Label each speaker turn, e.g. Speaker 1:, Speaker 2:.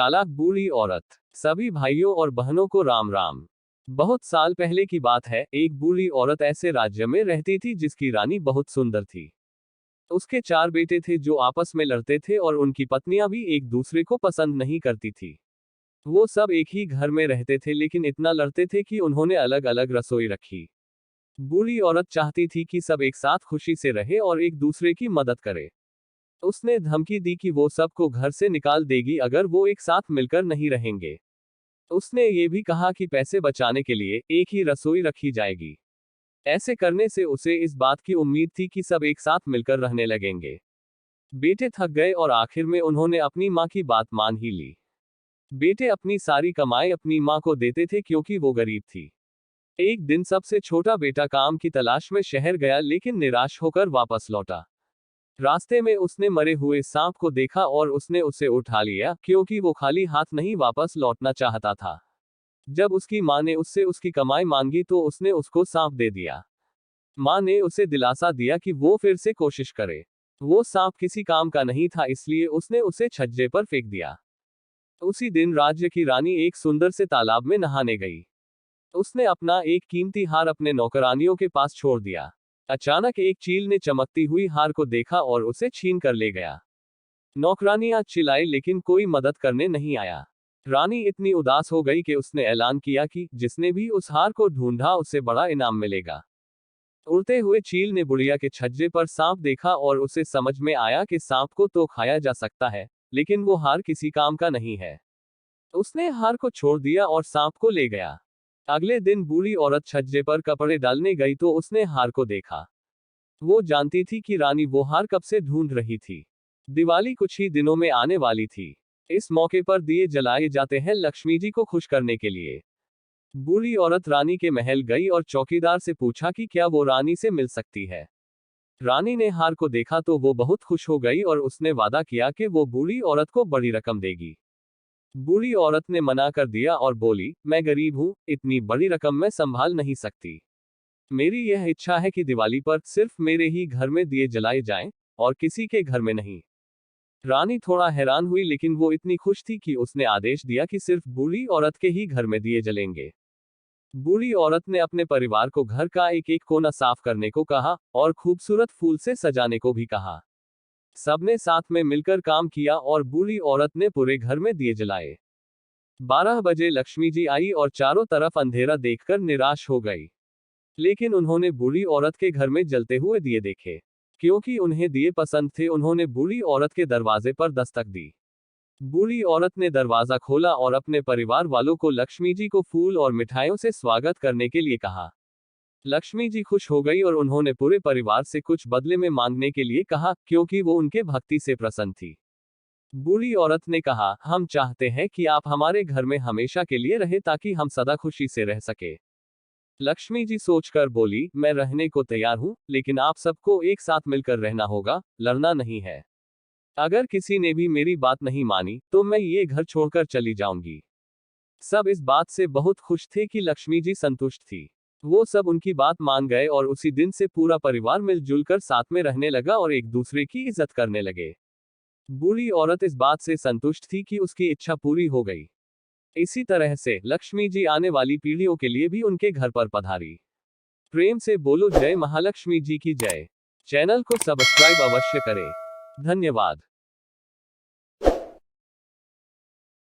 Speaker 1: चालाक बूढ़ी औरत। सभी भाइयों और बहनों को राम राम। बहुत साल पहले की बात है, एक बूढ़ी औरत ऐसे राज्य में रहती थी जिसकी रानी बहुत सुंदर थी। उसके 4 बेटे थे जो आपस में लड़ते थे और उनकी पत्नियां भी एक दूसरे को पसंद नहीं करती थी। वो सब एक ही घर में रहते थे लेकिन इतना लड़ते थे कि उन्होंने अलग अलग रसोई रखी। बूढ़ी औरत चाहती थी कि सब एक साथ खुशी से रहे और एक दूसरे की मदद करे। उसने धमकी दी कि वो सबको घर से निकाल देगी अगर वो एक साथ मिलकर नहीं रहेंगे। उसने ये भी कहा कि पैसे बचाने के लिए एक ही रसोई रखी जाएगी। ऐसे करने से उसे इस बात की उम्मीद थी कि सब एक साथ मिलकर रहने लगेंगे। बेटे थक गए और आखिर में उन्होंने अपनी माँ की बात मान ही ली। बेटे अपनी सारी कमाई अपनी माँ को देते थे क्योंकि वो गरीब थी। एक दिन सबसे छोटा बेटा काम की तलाश में शहर गया लेकिन निराश होकर वापस लौटा। रास्ते में उसने मरे हुए सांप को देखा और उसने उसे उठा लिया क्योंकि वो खाली हाथ नहीं वापस लौटना चाहता था। जब उसकी माँ ने उससे उसकी कमाई मांगी तो उसने उसको सांप दे दिया। माँ ने उसे दिलासा दिया कि वो फिर से कोशिश करे। वो सांप किसी काम का नहीं था इसलिए उसने उसे छज्जे पर फेंक दिया। उसी दिन राज्य की रानी एक सुंदर से तालाब में नहाने गई। उसने अपना एक कीमती हार अपने नौकरानियों के पास छोड़ दिया। अचानक एक चील ने चमकती हुई हार को देखा और उसे छीन कर ले गया। नौकरानियां चिल्लाई लेकिन कोई मदद करने नहीं आया। रानी इतनी उदास हो गई कि उसने ऐलान किया कि जिसने भी उस हार को ढूंढा उसे बड़ा इनाम मिलेगा। उड़ते हुए चील ने बुढ़िया के छज्जे पर सांप देखा और उसे समझ में आया कि सांप को तो खाया जा सकता है, लेकिन वो हार किसी काम का नहीं है। उसने हार को छोड़ दिया और सांप को ले गया। अगले दिन बूढ़ी औरत छज्जे पर कपड़े डालने गई तो उसने हार को देखा। वो जानती थी कि रानी वो हार कब से ढूंढ रही थी। दिवाली कुछ ही दिनों में आने वाली थी। इस मौके पर दिए जलाए जाते हैं लक्ष्मी जी को खुश करने के लिए। बूढ़ी औरत रानी के महल गई और चौकीदार से पूछा कि क्या वो रानी से मिल सकती है। रानी ने हार को देखा तो वो बहुत खुश हो गई और उसने वादा किया कि वो बूढ़ी औरत को बड़ी रकम देगी। बूढ़ी औरत ने मना कर दिया और बोली, मैं गरीब हूँ, इतनी बड़ी रकम मैं संभाल नहीं सकती। मेरी यह इच्छा है कि दिवाली पर सिर्फ मेरे ही घर में दिए जलाए जाएं, और किसी के घर में नहीं। रानी थोड़ा हैरान हुई लेकिन वो इतनी खुश थी कि उसने आदेश दिया कि सिर्फ बूढ़ी औरत के ही घर में दिए जलेंगे। बूढ़ी औरत ने अपने परिवार को घर का एक एक कोना साफ करने को कहा और खूबसूरत फूल से सजाने को भी कहा। सबने साथ में मिलकर काम किया और बूढ़ी औरत ने पूरे घर में दिए जलाए। 12 बजे लक्ष्मी जी आई और चारों तरफ अंधेरा देखकर निराश हो गई। लेकिन उन्होंने बूढ़ी औरत के घर में जलते हुए दिए देखे। क्योंकि उन्हें दिए पसंद थे उन्होंने बूढ़ी औरत के दरवाजे पर दस्तक दी। बूढ़ी औरत ने दरवाजा खोला और अपने परिवार वालों को लक्ष्मी जी को फूल और मिठाइयों से स्वागत करने के लिए कहा। लक्ष्मी जी खुश हो गई और उन्होंने पूरे परिवार से कुछ बदले में मांगने के लिए कहा क्योंकि वो उनके भक्ति से प्रसन्न थी। बूढ़ी औरत ने कहा, हम चाहते हैं कि आप हमारे घर में हमेशा के लिए रहे ताकि हम सदा खुशी से रह सके। लक्ष्मी जी सोचकर बोली, मैं रहने को तैयार हूँ, लेकिन आप सबको एक साथ मिलकर रहना होगा, लड़ना नहीं है। अगर किसी ने भी मेरी बात नहीं मानी तो मैं ये घर छोड़कर चली जाऊंगी। सब इस बात से बहुत खुश थे कि लक्ष्मी जी संतुष्ट थी। वो सब उनकी बात मान गए और उसी दिन से पूरा परिवार मिलजुल कर साथ में रहने लगा और एक दूसरे की इज्जत करने लगे। बूढ़ी औरत इस बात से संतुष्ट थी कि उसकी इच्छा पूरी हो गई। इसी तरह से लक्ष्मी जी आने वाली पीढ़ियों के लिए भी उनके घर पर पधारी। प्रेम से बोलो जय महालक्ष्मी जी की जय। चैनल को सब्सक्राइब अवश्य करें। धन्यवाद।